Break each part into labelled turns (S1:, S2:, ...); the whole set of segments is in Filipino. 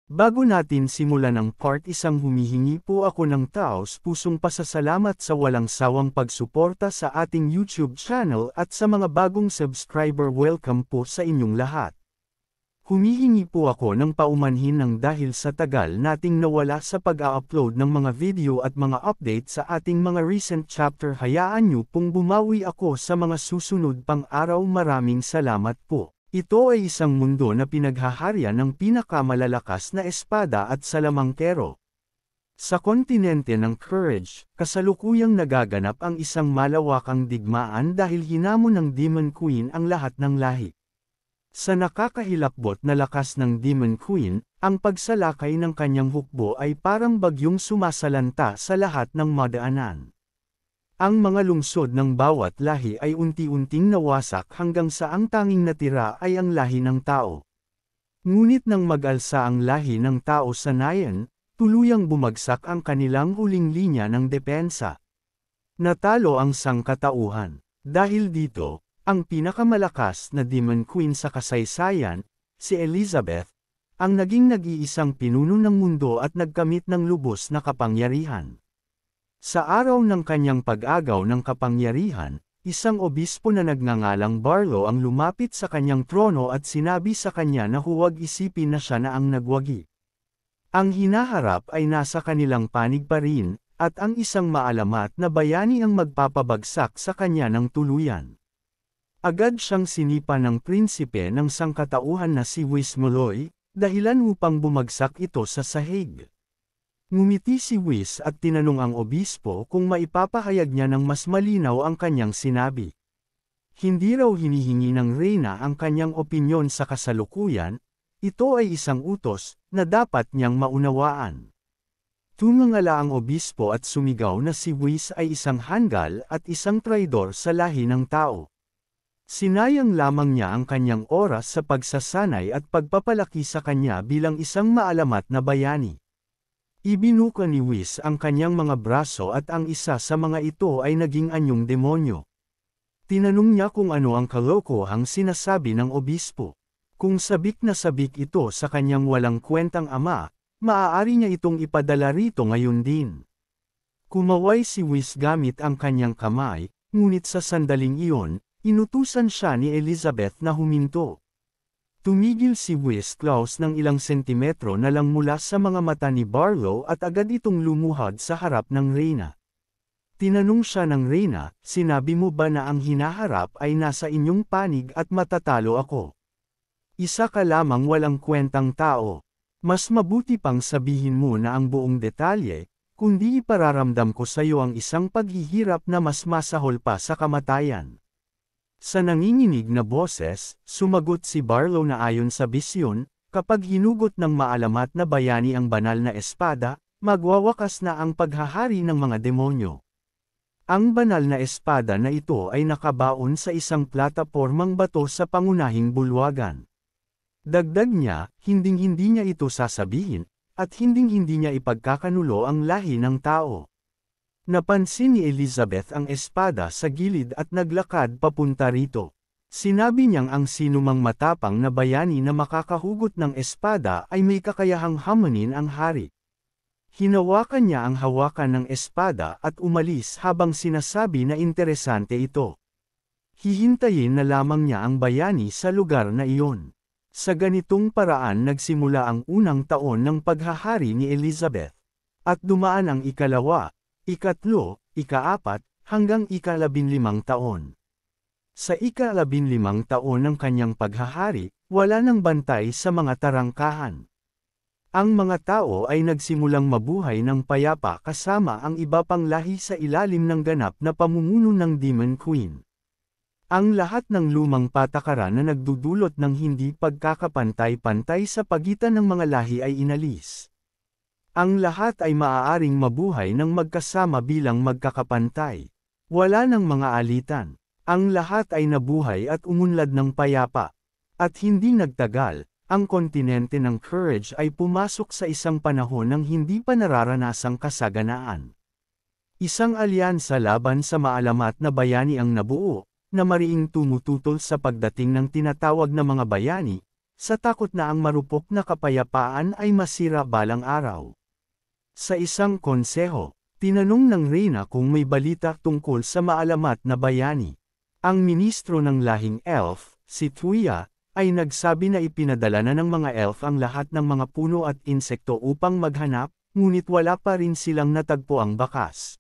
S1: Bago natin simulan ang part isang humihingi po ako ng taos pusong pasasalamat sa walang sawang pagsuporta sa ating YouTube channel at sa mga bagong subscriber, welcome po sa inyong lahat. Humihingi po ako ng paumanhin ng dahil sa tagal nating nawala sa pag-a-upload ng mga video at mga update sa ating mga recent chapter, hayaan nyo pong bumawi ako sa mga susunod pang araw. Maraming salamat po. Ito ay isang mundo na pinaghaharian ng pinakamalalakas na espada at salamangkero. Sa kontinente ng Courage, kasalukuyang nagaganap ang isang malawakang digmaan dahil hinamon ng Demon Queen ang lahat ng lahi. Sa nakakahilakbot na lakas ng Demon Queen, ang pagsalakay ng kanyang hukbo ay parang bagyong sumasalanta sa lahat ng madaanan. Ang mga lungsod ng bawat lahi ay unti-unting nawasak hanggang sa ang tanging natira ay ang lahi ng tao. Ngunit nang mag-alsa ang lahi ng tao sa Nayan, tuluyang bumagsak ang kanilang huling linya ng depensa. Natalo ang sangkatauhan. Dahil dito, ang pinakamalakas na Demon Queen sa kasaysayan, si Elizabeth, ang naging nag-iisang pinuno ng mundo at nagkamit ng lubos na kapangyarihan. Sa araw ng kanyang pag-agaw ng kapangyarihan, isang obispo na nagngangalang Barlow ang lumapit sa kanyang trono at sinabi sa kanya na huwag isipin na siya na ang nagwagi. Ang hinaharap ay nasa kanilang panig pa rin, at ang isang maalamat na bayani ang magpapabagsak sa kanya ng tuluyan. Agad siyang sinipa ng prinsipe ng sangkatauhan na si Wismoloy, dahilan upang bumagsak ito sa sahig. Ngumiti si Wis at tinanong ang obispo kung maipapahayag niya ng mas malinaw ang kanyang sinabi. Hindi raw hinihingi ng reyna ang kanyang opinyon sa kasalukuyan, ito ay isang utos na dapat niyang maunawaan. Tumangala ang obispo at sumigaw na si Wis ay isang hanggal at isang traidor sa lahi ng tao. Sinayang lamang niya ang kanyang oras sa pagsasanay at pagpapalaki sa kanya bilang isang maalamat na bayani. Ibinuka ni Wis ang kanyang mga braso at ang isa sa mga ito ay naging anyong demonyo. Tinanong niya kung ano ang kalokohang sinasabi ng obispo. Kung sabik na sabik ito sa kanyang walang kwentang ama, maaari niya itong ipadala rito ngayon din. Kumaway si Wis gamit ang kanyang kamay, ngunit sa sandaling iyon, inutusan siya ni Elizabeth na huminto. Tumigil si Wis Klaus ng ilang sentimetro na lang mula sa mga mata ni Barlow at agad itong lumuhad sa harap ng reyna. Tinanong siya ng reyna, sinabi mo ba na ang hinaharap ay nasa inyong panig at matatalo ako? Isa ka lamang walang kwentang tao. Mas mabuti pang sabihin mo na ang buong detalye, kundi ipararamdam ko sa iyo ang isang paghihirap na mas masahol pa sa kamatayan. Sa nanginginig na boses, sumagot si Barlow na ayon sa bisyon, kapag hinugot ng maalamat na bayani ang banal na espada, magwawakas na ang paghahari ng mga demonyo. Ang banal na espada na ito ay nakabaon sa isang platapormang bato sa pangunahing bulwagan. Dagdag niya, hinding-hindi niya ito sasabihin, at hinding-hindi niya ipagkakanulo ang lahi ng tao. Napansin ni Elizabeth ang espada sa gilid at naglakad papunta rito. Sinabi niyang ang sinumang matapang na bayani na makakahugot ng espada ay may kakayahang hamunin ang hari. Hinawakan niya ang hawakan ng espada at umalis habang sinasabi na interesante ito. Hihintayin na lamang niya ang bayani sa lugar na iyon. Sa ganitong paraan nagsimula ang unang taon ng paghahari ni Elizabeth. At dumaan ang ikalawa, ikatlo, ikaapat, hanggang ika-15 taon. Sa ika-15 taon ng kanyang paghahari, wala nang bantay sa mga tarangkahan. Ang mga tao ay nagsimulang mabuhay ng payapa kasama ang iba pang lahi sa ilalim ng ganap na pamumuno ng Demon Queen. Ang lahat ng lumang patakaran na nagdudulot ng hindi pagkakapantay-pantay sa pagitan ng mga lahi ay inalis. Ang lahat ay maaaring mabuhay ng magkasama bilang magkakapantay. Wala ng mga alitan. Ang lahat ay nabuhay at umunlad ng payapa. At hindi nagtagal, ang kontinente ng Courage ay pumasok sa isang panahon ng hindi pa nararanasang kasaganaan. Isang alyansa laban sa maalamat na bayani ang nabuo, na mariing tumututol sa pagdating ng tinatawag na mga bayani, sa takot na ang marupok na kapayapaan ay masira balang araw. Sa isang konseho, tinanong ng reyna kung may balita tungkol sa maalamat na bayani. Ang ministro ng lahing elf, si Tuya, ay nagsabi na ipinadala na ng mga elf ang lahat ng mga puno at insekto upang maghanap, ngunit wala pa rin silang natagpo ang bakas.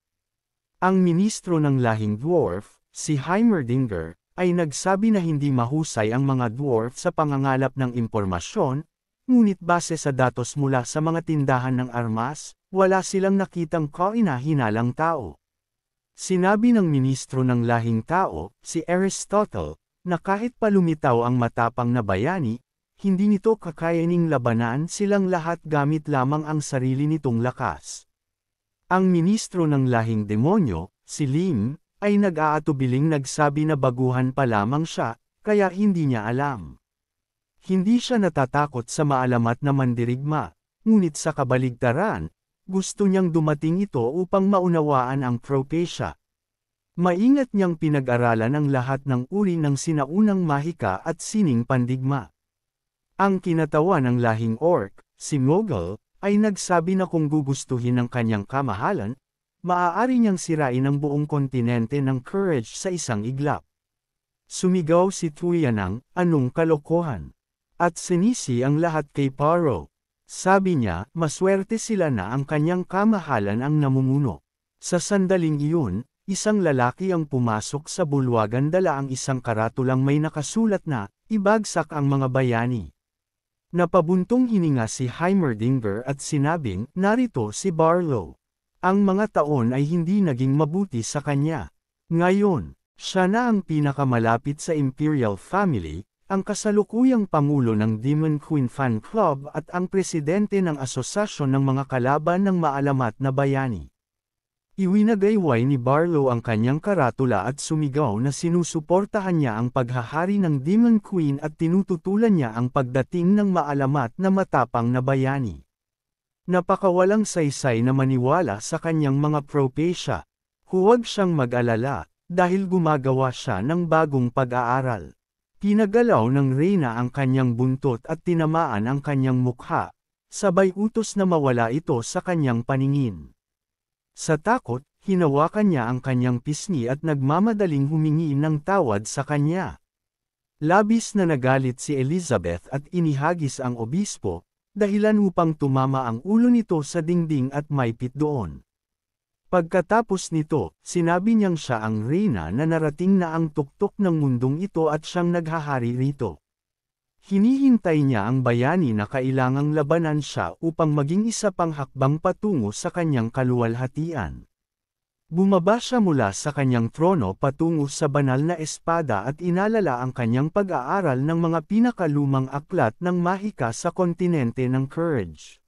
S1: Ang ministro ng lahing dwarf, si Heimerdinger, ay nagsabi na hindi mahusay ang mga dwarf sa pangangalap ng impormasyon, ngunit base sa datos mula sa mga tindahan ng armas, wala silang nakitang kaina-hinalang tao. Sinabi ng ministro ng lahing tao, si Aristotle, na kahit pa lumitaw ang matapang na bayani, hindi nito kakayaning labanan silang lahat gamit lamang ang sarili nitong lakas. Ang ministro ng lahing demonyo, si Lim, ay nag-aatubiling nagsabi na baguhan pa lamang siya, kaya hindi niya alam. Hindi siya natatakot sa maalamat na mandirigma, ngunit sa kabaligtaran, gusto niyang dumating ito upang maunawaan ang Propecia. Maingat niyang pinag-aralan ang lahat ng uri ng sinaunang mahika at sining pandigma. Ang kinatawa ng lahing orc, si Mogul, ay nagsabi na kung gugustuhin ng kanyang kamahalan, maaari niyang sirain ang buong kontinente ng Courage sa isang iglap. Sumigaw si Tuya ng, anong kalokohan? At sinisi ang lahat kay Paro. Sabi niya, maswerte sila na ang kanyang kamahalan ang namumuno. Sa sandaling iyon, isang lalaki ang pumasok sa bulwagan dala ang isang karatulang may nakasulat na, ibagsak ang mga bayani. Napabuntong hininga si Heimerdinger at sinabing, narito si Barlow. Ang mga taon ay hindi naging mabuti sa kanya. Ngayon, siya na ang pinakamalapit sa Imperial Family, ang kasalukuyang pangulo ng Demon Queen Fan Club at ang presidente ng Asosasyon ng mga Kalaban ng Maalamat na Bayani. Iwinagayway ni Barlow ang kanyang karatula at sumigaw na sinusuportahan niya ang paghahari ng Demon Queen at tinututulan niya ang pagdating ng maalamat na matapang na bayani. Napakawalang saysay na maniwala sa kanyang mga Propecia. Huwag siyang mag-alala, dahil gumagawa siya ng bagong pag-aaral. Pinagalaw ng reyna ang kanyang buntot at tinamaan ang kanyang mukha, sabay utos na mawala ito sa kanyang paningin. Sa takot, hinawakan niya ang kanyang pisngi at nagmamadaling humingi ng tawad sa kanya. Labis na nagalit si Elizabeth at inihagis ang obispo, dahilan upang tumama ang ulo nito sa dingding at maipit doon. Pagkatapos nito, sinabi niyang siya ang reyna na narating na ang tuktok ng mundong ito at siyang naghahari rito. Hinihintay niya ang bayani na kailangang labanan siya upang maging isa pang hakbang patungo sa kanyang kaluwalhatian. Bumaba siya mula sa kanyang trono patungo sa banal na espada at inalala ang kanyang pag-aaral ng mga pinakalumang aklat ng mahika sa kontinente ng Courage.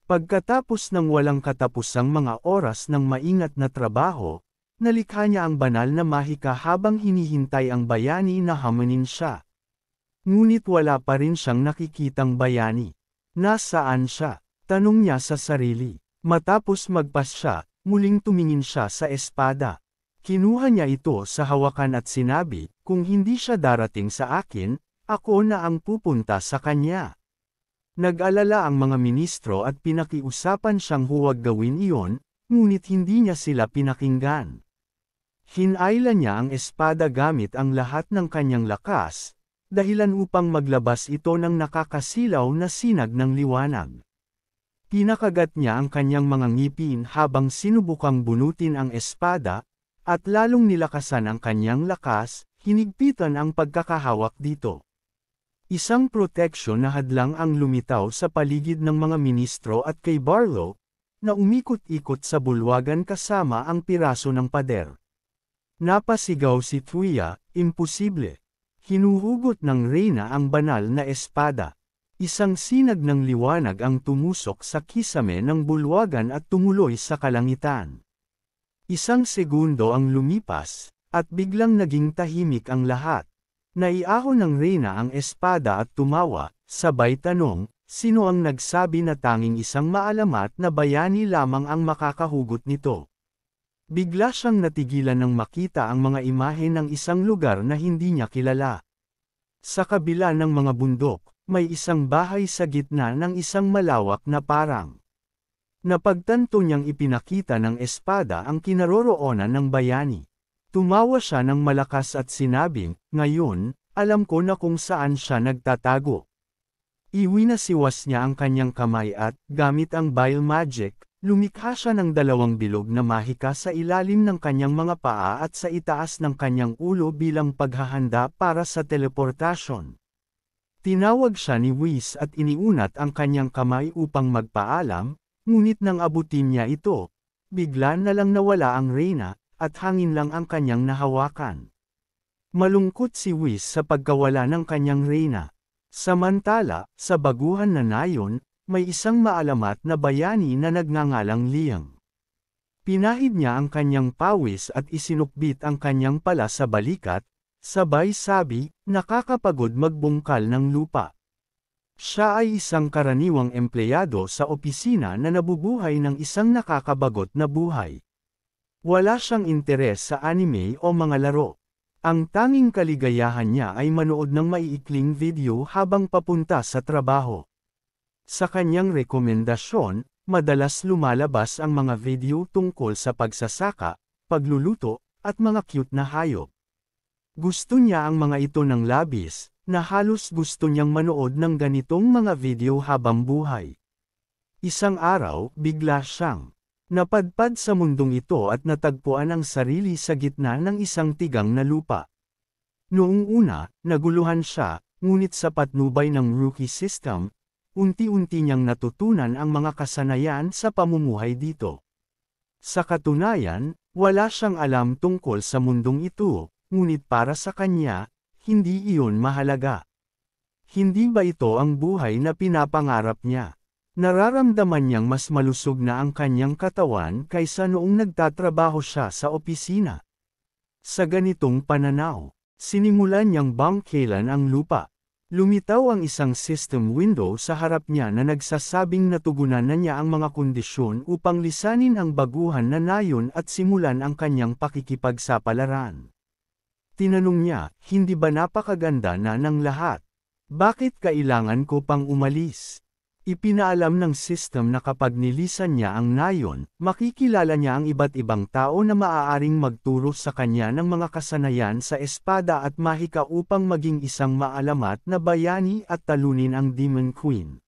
S1: Pagkatapos ng walang katapusang mga oras ng maingat na trabaho, nalikha niya ang banal na mahika habang hinihintay ang bayani na hamanin siya. Ngunit wala pa rin siyang nakikitang bayani. Nasaan siya? Tanong niya sa sarili. Matapos magpasya, muling tumingin siya sa espada. Kinuha niya ito sa hawakan at sinabi, kung hindi siya darating sa akin, ako na ang pupunta sa kanya. Nag-alala ang mga ministro at pinakiusapan siyang huwag gawin iyon, ngunit hindi niya sila pinakinggan. Hinayla niya ang espada gamit ang lahat ng kanyang lakas, dahilan upang maglabas ito ng nakakasilaw na sinag ng liwanag. Pinakagat niya ang kanyang mga ngipin habang sinubukang bunutin ang espada, at lalong nilakasan ang kanyang lakas, hinigpitan ang pagkakahawak dito. Isang proteksyon na hadlang ang lumitaw sa paligid ng mga ministro at kay Barlow, na umikot-ikot sa bulwagan kasama ang piraso ng pader. Napasigaw si Tuya, imposible. Hinuhugot ng reyna ang banal na espada. Isang sinag ng liwanag ang tumusok sa kisame ng bulwagan at tumuloy sa kalangitan. Isang segundo ang lumipas, at biglang naging tahimik ang lahat. Naiahon ng reyna ang espada at tumawa, sabay tanong, sino ang nagsabi na tanging isang maalamat na bayani lamang ang makakahugot nito? Bigla siyang natigilan nang makita ang mga imahe ng isang lugar na hindi niya kilala. Sa kabila ng mga bundok, may isang bahay sa gitna ng isang malawak na parang. Napagtanto niyang ipinakita ng espada ang kinaroroonan ng bayani. Tumawa siya ng malakas at sinabing, "Ngayon, alam ko na kung saan siya nagtatago." Iwinasiwas niya ang kanyang kamay at, gamit ang bile magic, lumikha siya ng 2 bilog na mahika sa ilalim ng kanyang mga paa at sa itaas ng kanyang ulo bilang paghahanda para sa teleportasyon. Tinawag siya ni Whis at iniunat ang kanyang kamay upang magpaalam, ngunit nang abutin niya ito, bigla na lang nawala ang reyna, at hangin lang ang kanyang nahawakan. Malungkot si Whis sa pagkawala ng kanyang reyna. Samantala, sa baguhan na nayon, may isang maalamat na bayani na nagngangalang Liang. Pinahid niya ang kanyang pawis at isinukbit ang kanyang pala sa balikat, sabay sabi, "Nakakapagod magbungkal ng lupa." Siya ay isang karaniwang empleyado sa opisina na nabubuhay ng isang nakakabagot na buhay. Wala siyang interes sa anime o mga laro. Ang tanging kaligayahan niya ay manood ng maiikling video habang papunta sa trabaho. Sa kanyang rekomendasyon, madalas lumalabas ang mga video tungkol sa pagsasaka, pagluluto, at mga cute na hayop. Gusto niya ang mga ito ng labis, na halos gusto niyang manood ng ganitong mga video habang buhay. Isang araw, bigla siyang napadpad sa mundong ito at natagpuan ang sarili sa gitna ng isang tigang na lupa. Noong una, naguluhan siya, ngunit sa patnubay ng rookie system, unti-unti niyang natutunan ang mga kasanayan sa pamumuhay dito. Sa katunayan, wala siyang alam tungkol sa mundong ito, ngunit para sa kanya, hindi iyon mahalaga. Hindi ba ito ang buhay na pinapangarap niya? Nararamdaman niyang mas malusog na ang kanyang katawan kaysa noong nagtatrabaho siya sa opisina. Sa ganitong pananaw, sinimulan niyang bangkelan ang lupa. Lumitaw ang isang system window sa harap niya na nagsasabing natugunan na niya ang mga kondisyon upang lisanin ang baguhan na nayon at simulan ang kanyang pakikipagsapalaran. Tinanong niya, "Hindi ba napakaganda na ng lahat? Bakit kailangan ko pang umalis?" Ipinaalam ng system na kapag nilisan niya ang nayon, makikilala niya ang iba't ibang tao na maaaring magturo sa kanya ng mga kasanayan sa espada at mahika upang maging isang maalamat na bayani at talunin ang Demon Queen.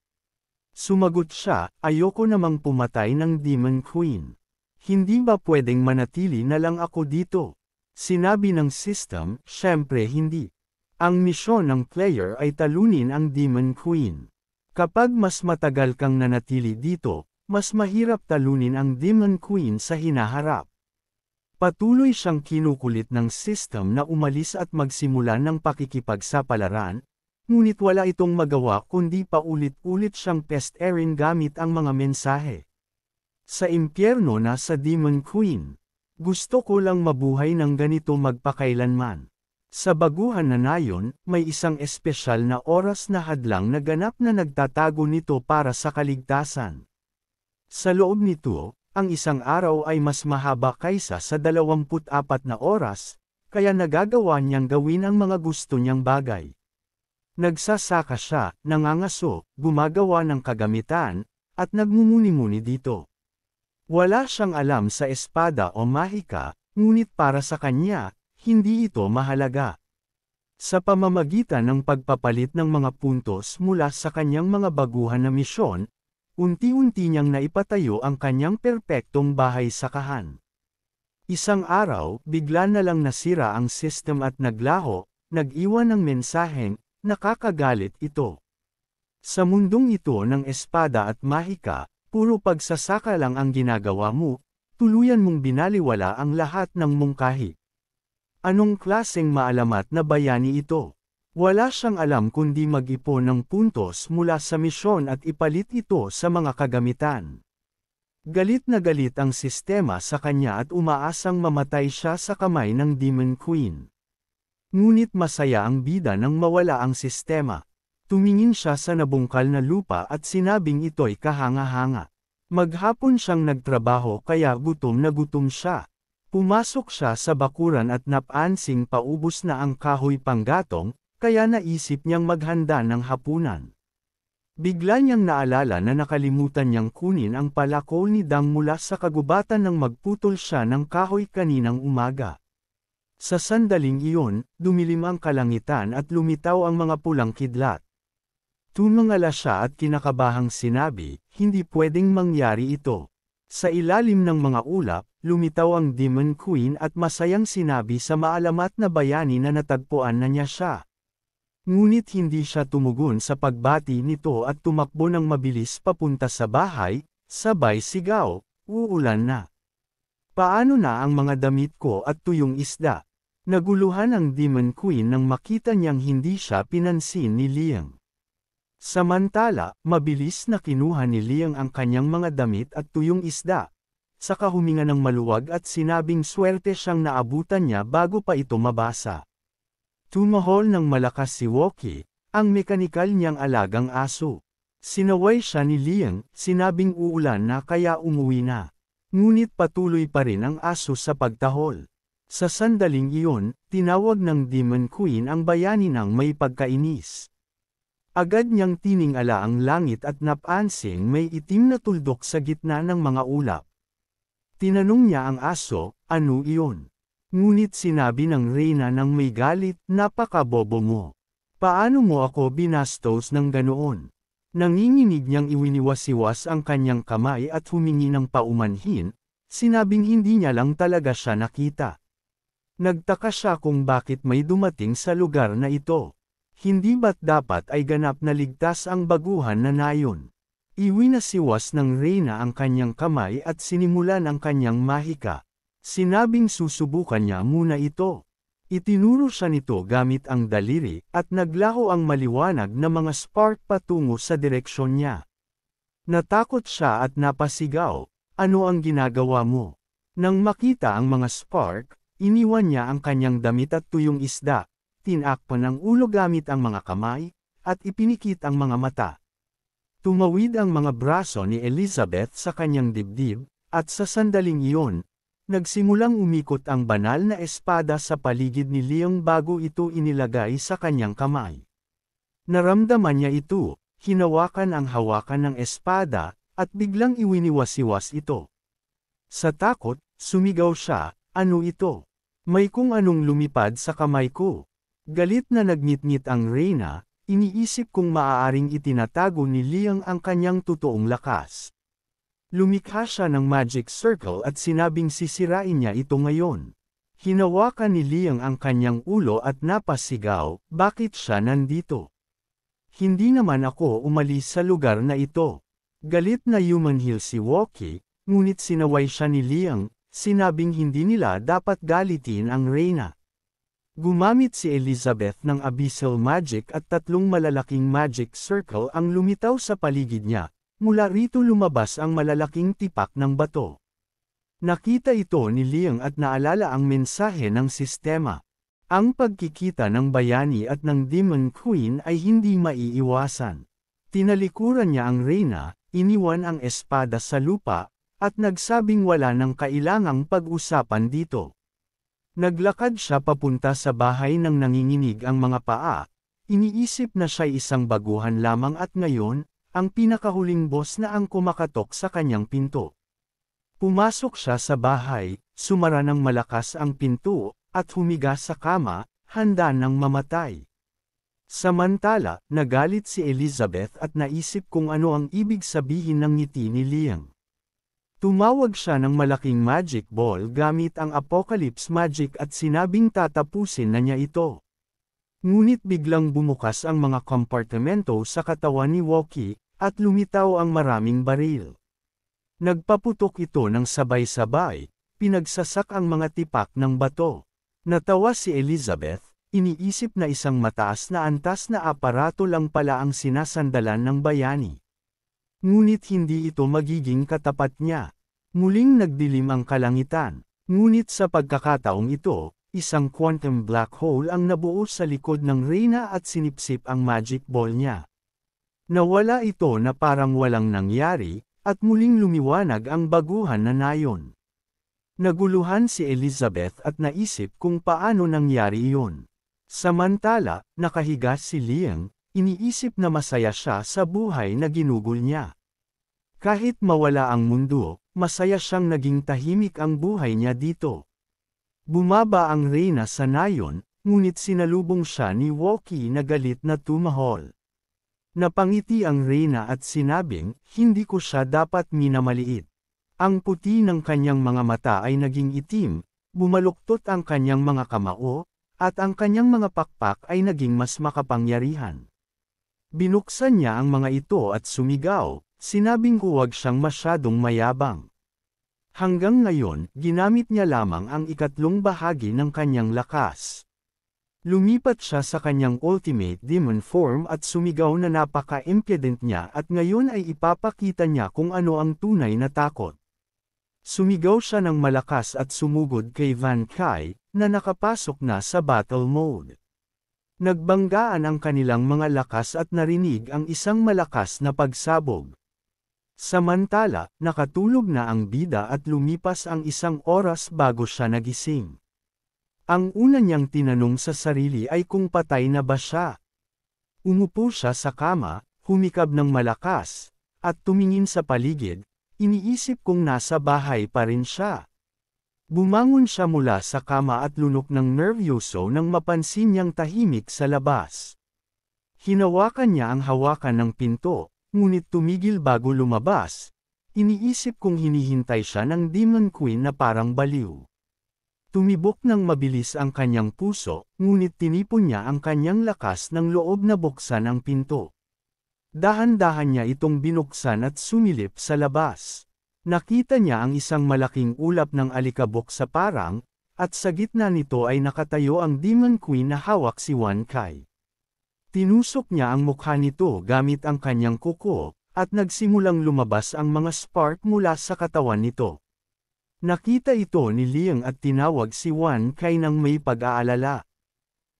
S1: Sumagot siya, "Ayoko namang pumatay ng Demon Queen. Hindi ba pwedeng manatili na lang ako dito?" Sinabi ng system, "Syempre hindi. Ang misyon ng player ay talunin ang Demon Queen. Kapag mas matagal kang nanatili dito, mas mahirap talunin ang Demon Queen sa hinaharap." Patuloy siyang kinukulit ng system na umalis at magsimula ng pakikipagsapalaran, ngunit wala itong magawa kundi paulit-ulit siyang pesterin gamit ang mga mensahe. "Sa impyerno na sa Demon Queen. Gusto ko lang mabuhay ng ganito magpakailanman." Sa baguhan na nayon, may isang espesyal na oras na hadlang na ganap na nagtatago nito para sa kaligtasan. Sa loob nito, ang isang araw ay mas mahaba kaysa sa 24 na oras, kaya nagagawa niyang gawin ang mga gusto niyang bagay. Nagsasaka siya, nangangaso, gumagawa ng kagamitan, at nagmumuni-muni dito. Wala siyang alam sa espada o mahika, ngunit para sa kanya, hindi ito mahalaga. Sa pamamagitan ng pagpapalit ng mga puntos mula sa kanyang mga baguhan na misyon, unti-unti niyang naipatayo ang kanyang perpektong bahay sakahan. Isang araw, bigla na lang nasira ang system at naglaho, nag-iwan ng mensaheng, nakakagalit ito. Sa mundong ito ng espada at mahika, puro pagsasaka lang ang ginagawa mo, tuluyan mong binaliwala ang lahat ng mungkahi. Anong klaseng maalamat na bayani ito? Wala siyang alam kundi mag-ipon ng puntos mula sa misyon at ipalit ito sa mga kagamitan. Galit na galit ang sistema sa kanya at umaasang mamatay siya sa kamay ng Demon Queen. Ngunit masaya ang bida nang mawala ang sistema. Tumingin siya sa nabungkal na lupa at sinabing ito'y kahanga-hanga. Maghapon siyang nagtrabaho kaya gutom na gutom siya. Pumasok siya sa bakuran at napansing paubos na ang kahoy panggatong, kaya naisip niyang maghanda ng hapunan. Bigla niyang naalala na nakalimutan niyang kunin ang palakol ni Dang mula sa kagubatan nang magputol siya ng kahoy kaninang umaga. Sa sandaling iyon, dumilim ang kalangitan at lumitaw ang mga pulang kidlat. Tumangala siya at kinakabahang sinabi, hindi pwedeng mangyari ito. Sa ilalim ng mga ulap, lumitaw ang Demon Queen at masayang sinabi sa maalamat na bayani na natagpuan na niya siya. Ngunit hindi siya tumugon sa pagbati nito at tumakbo ng mabilis papunta sa bahay, sabay sigaw, uulan na. Paano na ang mga damit ko at tuyong isda? Naguluhan ang Demon Queen nang makita niyang hindi siya pinansin ni Liang. Samantala, mabilis na kinuha ni Liang ang kanyang mga damit at tuyong isda. Saka huminga ng maluwag at sinabing swerte siyang naabutan niya bago pa ito mabasa. Tumahol ng malakas si Woki, ang mekanikal niyang alagang aso. Sinaway siya ni Liang, sinabing uulan na kaya umuwi na. Ngunit patuloy pa rin ang aso sa pagtahol. Sa sandaling iyon, tinawag ng Demon Queen ang bayani ng may pagkainis. Agad niyang tiningala ang langit at napansing may itim na tuldok sa gitna ng mga ulap. Tinanong niya ang aso, ano iyon? Ngunit sinabi ng reyna ng may galit, napakabobo mo. Paano mo ako binastos ng ganoon? Nanginginig niyang iwiniwas-iwas ang kanyang kamay at humingi ng paumanhin, sinabing hindi niya lang talaga siya nakita. Nagtaka siya kung bakit may dumating sa lugar na ito. Hindi ba't dapat ay ganap na ligtas ang baguhan na nayon? Iwinasiwas ng reyna ang kanyang kamay at sinimulan ang kanyang mahika. Sinabing susubukan niya muna ito. Itinuro siya nito gamit ang daliri at naglaho ang maliwanag na mga spark patungo sa direksyon niya. Natakot siya at napasigaw, ano ang ginagawa mo? Nang makita ang mga spark, iniwan niya ang kanyang damit at tuyong isda. Tinakpan ang ulo gamit ang mga kamay, at ipinikit ang mga mata. Tumawid ang mga braso ni Elizabeth sa kanyang dibdib, at sa sandaling iyon, nagsimulang umikot ang banal na espada sa paligid ni Liang bago ito inilagay sa kanyang kamay. Naramdaman niya ito, hinawakan ang hawakan ng espada, at biglang iwiniwas-iwas ito. Sa takot, sumigaw siya, ano ito? May kung anong lumipad sa kamay ko. Galit na nagngit-ngit ang reyna, iniisip kung maaaring itinatago ni Liang ang kanyang totoong lakas. Lumikha siya ng magic circle at sinabing sisirain niya ito ngayon. Hinawakan ni Liang ang kanyang ulo at napasigaw, bakit siya nandito? Hindi naman ako umalis sa lugar na ito. Galit na human heel si Woki, ngunit sinaway siya ni Liang, sinabing hindi nila dapat galitin ang reyna. Gumamit si Elizabeth ng abyssal magic at 3 malalaking magic circle ang lumitaw sa paligid niya, mula rito lumabas ang malalaking tipak ng bato. Nakita ito ni Liang at naalala ang mensahe ng sistema. Ang pagkikita ng bayani at ng Demon Queen ay hindi maiiwasan. Tinalikuran niya ang reyna, iniwan ang espada sa lupa, at nagsabing wala nang kailangang pag-usapan dito. Naglakad siya papunta sa bahay nang nanginginig ang mga paa, iniisip na siya'y isang baguhan lamang at ngayon, ang pinakahuling boss na ang kumakatok sa kanyang pinto. Pumasok siya sa bahay, sumara ng malakas ang pinto, at humiga sa kama, handa nang mamatay. Samantala, nagalit si Elizabeth at naisip kung ano ang ibig sabihin ng ngiti ni Liang. Tumawag siya ng malaking magic ball gamit ang apocalypse magic at sinabing tatapusin na niya ito. Ngunit biglang bumukas ang mga kompartimento sa katawan ni Woki, at lumitaw ang maraming baril. Nagpaputok ito ng sabay-sabay, pinagsasak ang mga tipak ng bato. Natawa si Elizabeth, iniisip na isang mataas na antas na aparato lang pala ang sinasandalan ng bayani. Ngunit hindi ito magiging katapat niya. Muling nagdilim ang kalangitan. Ngunit sa pagkakataong ito, isang quantum black hole ang nabuo sa likod ng reyna at sinipsip ang magic ball niya. Nawala ito na parang walang nangyari, at muling lumiwanag ang baguhan na nayon. Naguluhan si Elizabeth at naisip kung paano nangyari iyon. Samantala, nakahiga si Liang, iniisip na masaya siya sa buhay na ginugol niya. Kahit mawala ang mundo, masaya siyang naging tahimik ang buhay niya dito. Bumaba ang reyna sa nayon, ngunit sinalubong siya ni Woki na galit na tumahol. Napangiti ang reyna at sinabing, hindi ko siya dapat minamaliit. Ang puti ng kanyang mga mata ay naging itim, bumaluktot ang kanyang mga kamao, at ang kanyang mga pakpak ay naging mas makapangyarihan. Binuksan niya ang mga ito at sumigaw, sinabing huwag siyang masyadong mayabang. Hanggang ngayon, ginamit niya lamang ang ikatlong bahagi ng kanyang lakas. Lumipat siya sa kanyang ultimate demon form at sumigaw na napaka-impudent niya at ngayon ay ipapakita niya kung ano ang tunay na takot. Sumigaw siya ng malakas at sumugod kay Van Kai, na nakapasok na sa battle mode. Nagbanggaan ang kanilang mga lakas at narinig ang isang malakas na pagsabog. Samantala, nakatulog na ang bida at lumipas ang isang oras bago siya nagising. Ang una niyang tinanong sa sarili ay kung patay na ba siya. Umupo siya sa kama, humikab ng malakas, at tumingin sa paligid, iniisip kung nasa bahay pa rin siya. Bumangon siya mula sa kama at lunok ng nervyoso nang mapansin niyang tahimik sa labas. Hinawakan niya ang hawakan ng pinto, ngunit tumigil bago lumabas. Iniisip kung hinihintay siya ng Demon Queen na parang baliw. Tumibok ng mabilis ang kanyang puso, ngunit tinipon niya ang kanyang lakas ng loob na buksan ang pinto. Dahan-dahan niya itong binuksan at sumilip sa labas. Nakita niya ang isang malaking ulap ng alikabok sa parang, at sa gitna nito ay nakatayo ang Demon Queen na hawak si Wan Kai. Tinusok niya ang mukha nito gamit ang kanyang kuko, at nagsimulang lumabas ang mga spark mula sa katawan nito. Nakita ito ni Liang at tinawag si Wan Kai nang may pag-aalala.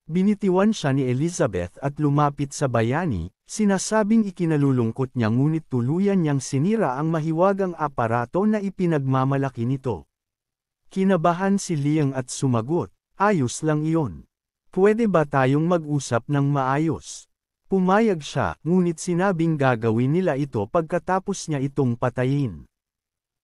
S1: Binitiwan siya ni Elizabeth at lumapit sa bayani, sinasabing ikinalulungkot niya ngunit tuluyan niyang sinira ang mahiwagang aparato na ipinagmamalaki nito. Kinabahan si Liang at sumagot, ayos lang iyon. Pwede ba tayong mag-usap ng maayos? Pumayag siya, ngunit sinabing gagawin nila ito pagkatapos niya itong patayin.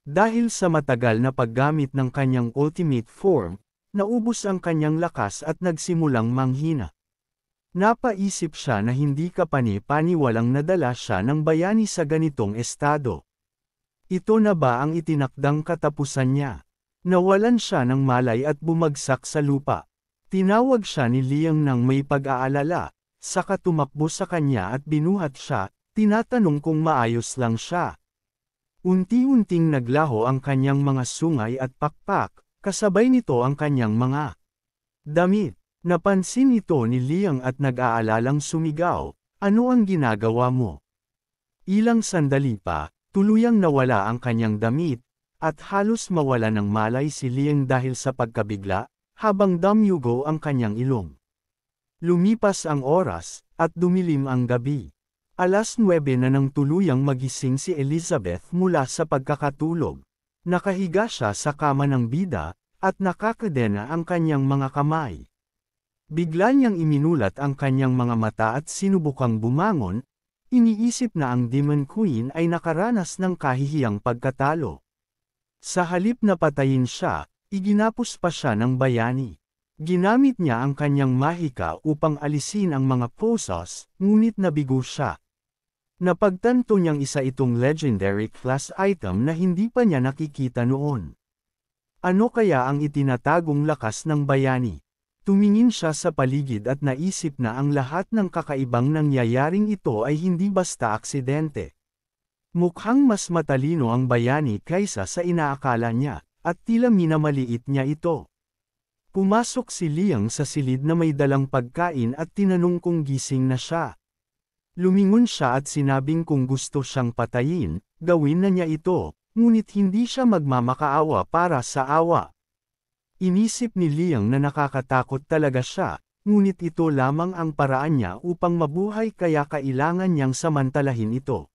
S1: Dahil sa matagal na paggamit ng kanyang ultimate form, naubos ang kanyang lakas at nagsimulang manghina. Napaisip siya na hindi kapani-paniwalang nadala siya ng bayani sa ganitong estado. Ito na ba ang itinakdang katapusan niya? Nawalan siya ng malay at bumagsak sa lupa. Tinawag siya ni Liang nang may pag-aalala, saka tumakbo sa kanya at binuhat siya, tinatanong kung maayos lang siya. Unti-unting naglaho ang kanyang mga sungay at pakpak, kasabay nito ang kanyang mga damit. Napansin ito ni Liang at nag-aalalang sumigaw, ano ang ginagawa mo? Ilang sandali pa, tuluyang nawala ang kanyang damit, at halos mawala ng malay si Liang dahil sa pagkabigla, habang damyugo ang kanyang ilong. Lumipas ang oras, at dumilim ang gabi. 9:00 na nang tuluyang magising si Elizabeth mula sa pagkakatulog. Nakahiga siya sa kama ng bida, at nakakadena ang kanyang mga kamay. Bigla niyang iminulat ang kanyang mga mata at sinubukang bumangon, iniisip na ang Demon Queen ay nakaranas ng kahihiyang pagkatalo. Sa halip na patayin siya, iginapos pa siya ng bayani. Ginamit niya ang kanyang mahika upang alisin ang mga posos, ngunit nabigo siya. Napagtanto niyang isa itong legendary class item na hindi pa niya nakikita noon. Ano kaya ang itinatagong lakas ng bayani? Tumingin siya sa paligid at naisip na ang lahat ng kakaibang nangyayaring ito ay hindi basta aksidente. Mukhang mas matalino ang bayani kaysa sa inaakala niya, at tila minamaliit niya ito. Pumasok si Liang sa silid na may dalang pagkain at tinanong kung gising na siya. Lumingon siya at sinabing kung gusto siyang patayin, gawin na niya ito, ngunit hindi siya magmamakaawa para sa awa. Inisip ni Liang na nakakatakot talaga siya, ngunit ito lamang ang paraan niya upang mabuhay kaya kailangan niyang samantalahin ito.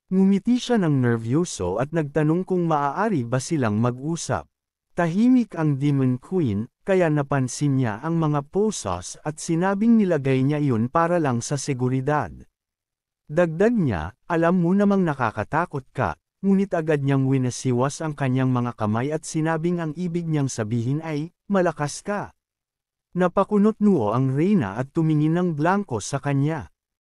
S1: Ngumiti siya ng nervyoso at nagtanong kung maaari ba silang mag-usap. Tahimik ang Demon Queen, kaya napansin niya ang mga poses at sinabing nilagay niya iyon para lang sa seguridad. Dagdag niya, alam mo namang nakakatakot ka, ngunit agad niyang winasiwas ang kanyang mga kamay at sinabing ang ibig niyang sabihin ay, malakas ka. Napakunot-noo ang reyna at tumingin ng blanko sa kanya.